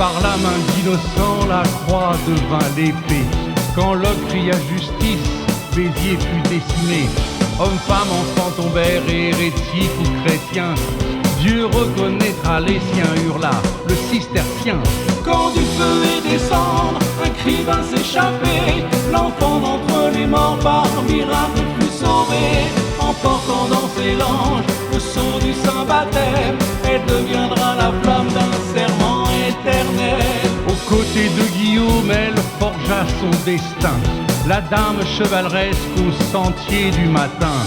Par la main d'innocent, la croix devint l'épée. Quand l'autre cria justice, Béziers fut décimé. Hommes, femmes, enfants tombèrent, hérétiques ou chrétiens. Dieu reconnaîtra les siens, hurla le cistercien. Quand du feu et des cendres, un cri vint s'échapper. L'enfant d'entre les morts par miracle fut sauvé. En portant dans ses langes le sceau du saint baptême, elle deviendra la flamme d'un serment éternel. Aux côtés de Guillaume, elle forgea son destin, la dame chevaleresque au sentier du matin.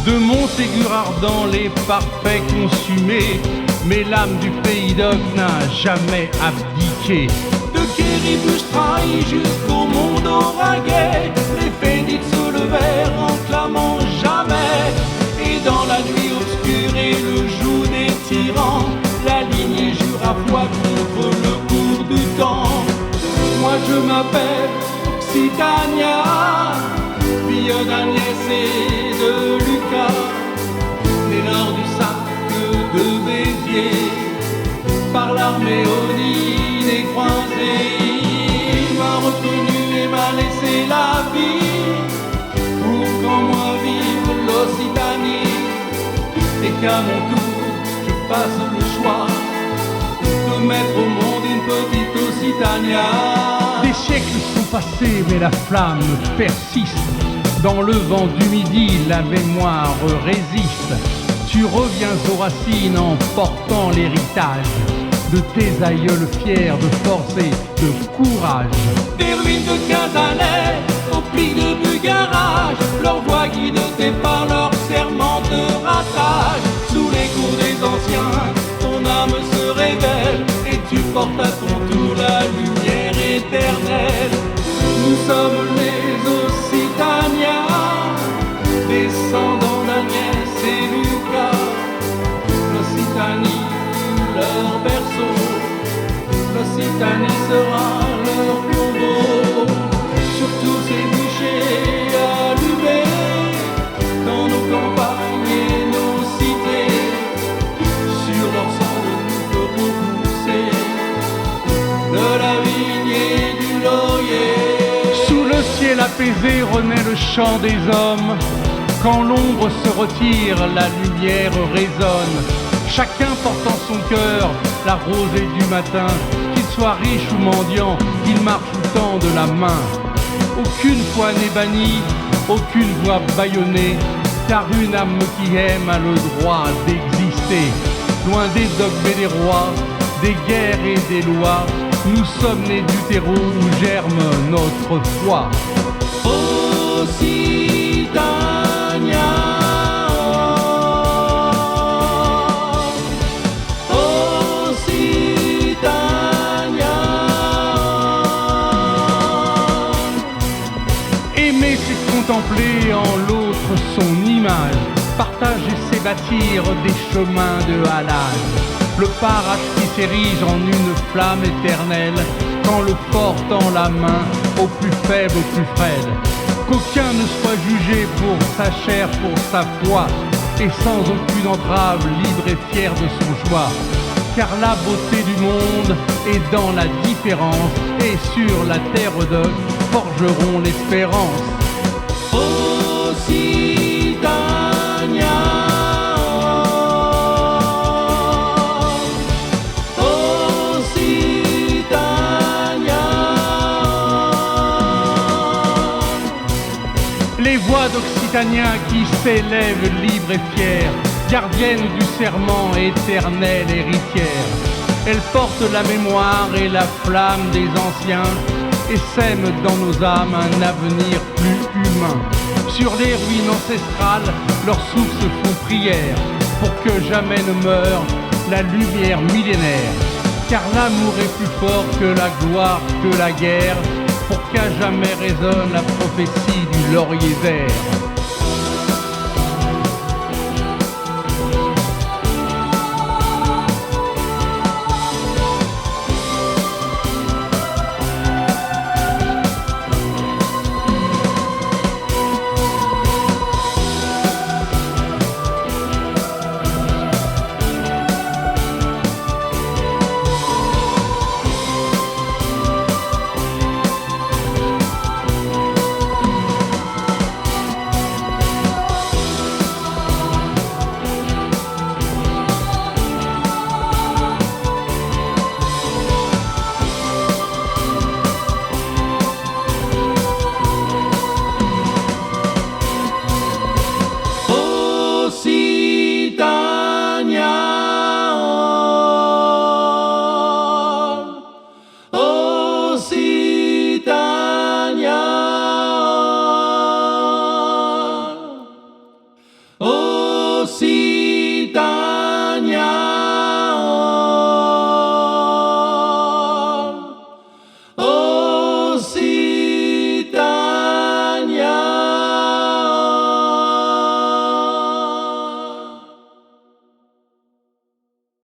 De Montségur ardent les parfaits consumés, mais l'âme du pays d'Oc n'a jamais abdiqué. De Quéribus trahi jusqu'au monde Oraguet, les Fénites se levèrent en clamant jamais. Et dans la nuit obscure et le joug des tyrans, la lignée jura foi contre le cours du temps. Moi je m'appelle Occitania, fille d'Agnès et de Lucas, né lors du sac de Béziers, par l'armée Odine et croisée. Il m'a reconnu et m'a laissé la vie, pour qu'en moi vive l'Occitanie, et qu'à mon tour je fasse le choix de mettre au monde une petite Occitania. Des siècles sont passés, mais la flamme persiste. Dans le vent du midi, la mémoire résiste. Tu reviens aux racines en portant l'héritage de tes aïeuls fiers de force et de courage. Des ruines de Cazalet, au pic de Bugarage, leur voix guidée par leur serment de ratage. Sous les coups des anciens, ton âme se révèle, et tu portes à ton tour la lumière éternelle. Nous sommes les Occitaniens, descendants d'Agnès et Lucas. L'Occitanie, leur berceau, l'Occitanie sera leur tombeau. Sur tous ces bûchers allumés, dans nos campagnes et nos cités, sur leurs cendres nous ferons pousser de la vigne et du laurier. Sous le ciel apaisé renaît le chant des hommes. Quand l'ombre se retire, la lumière résonne. Chacun porte en son cœur la rosée du matin. Qu'il soit riche ou mendiant, qu'il marche tout temps de la main. Aucune foi n'est bannie, aucune voix bâillonnée, car une âme qui aime a le droit d'exister. Loin des dogmes et des rois, des guerres et des lois, nous sommes nés du terreau où germe notre foi. Occitania, Occitania. Aimer, c'est contempler en l'autre son image. Partager, c'est bâtir des chemins de halage. Le parage qui s'érige en une flamme éternelle, quand le fort tend la main au plus faible, au plus frêle. Qu'aucun ne soit jugé pour sa chair, pour sa foi, et sans aucune entrave, libre et fier de son choix. Car la beauté du monde est dans la différence, et sur la terre d'Oc forgeront l'espérance. Occitania, Les voix d'Occitaniens qui s'élèvent libres et fières, gardiennes du serment éternel héritière. Elles portent la mémoire et la flamme des anciens et sèment dans nos âmes un avenir plus humain. Sur les ruines ancestrales, leurs souffles se font prière pour que jamais ne meure la lumière millénaire. Car l'amour est plus fort que la gloire, que la guerre, pour qu'à jamais résonne la prophétie du laurier vert.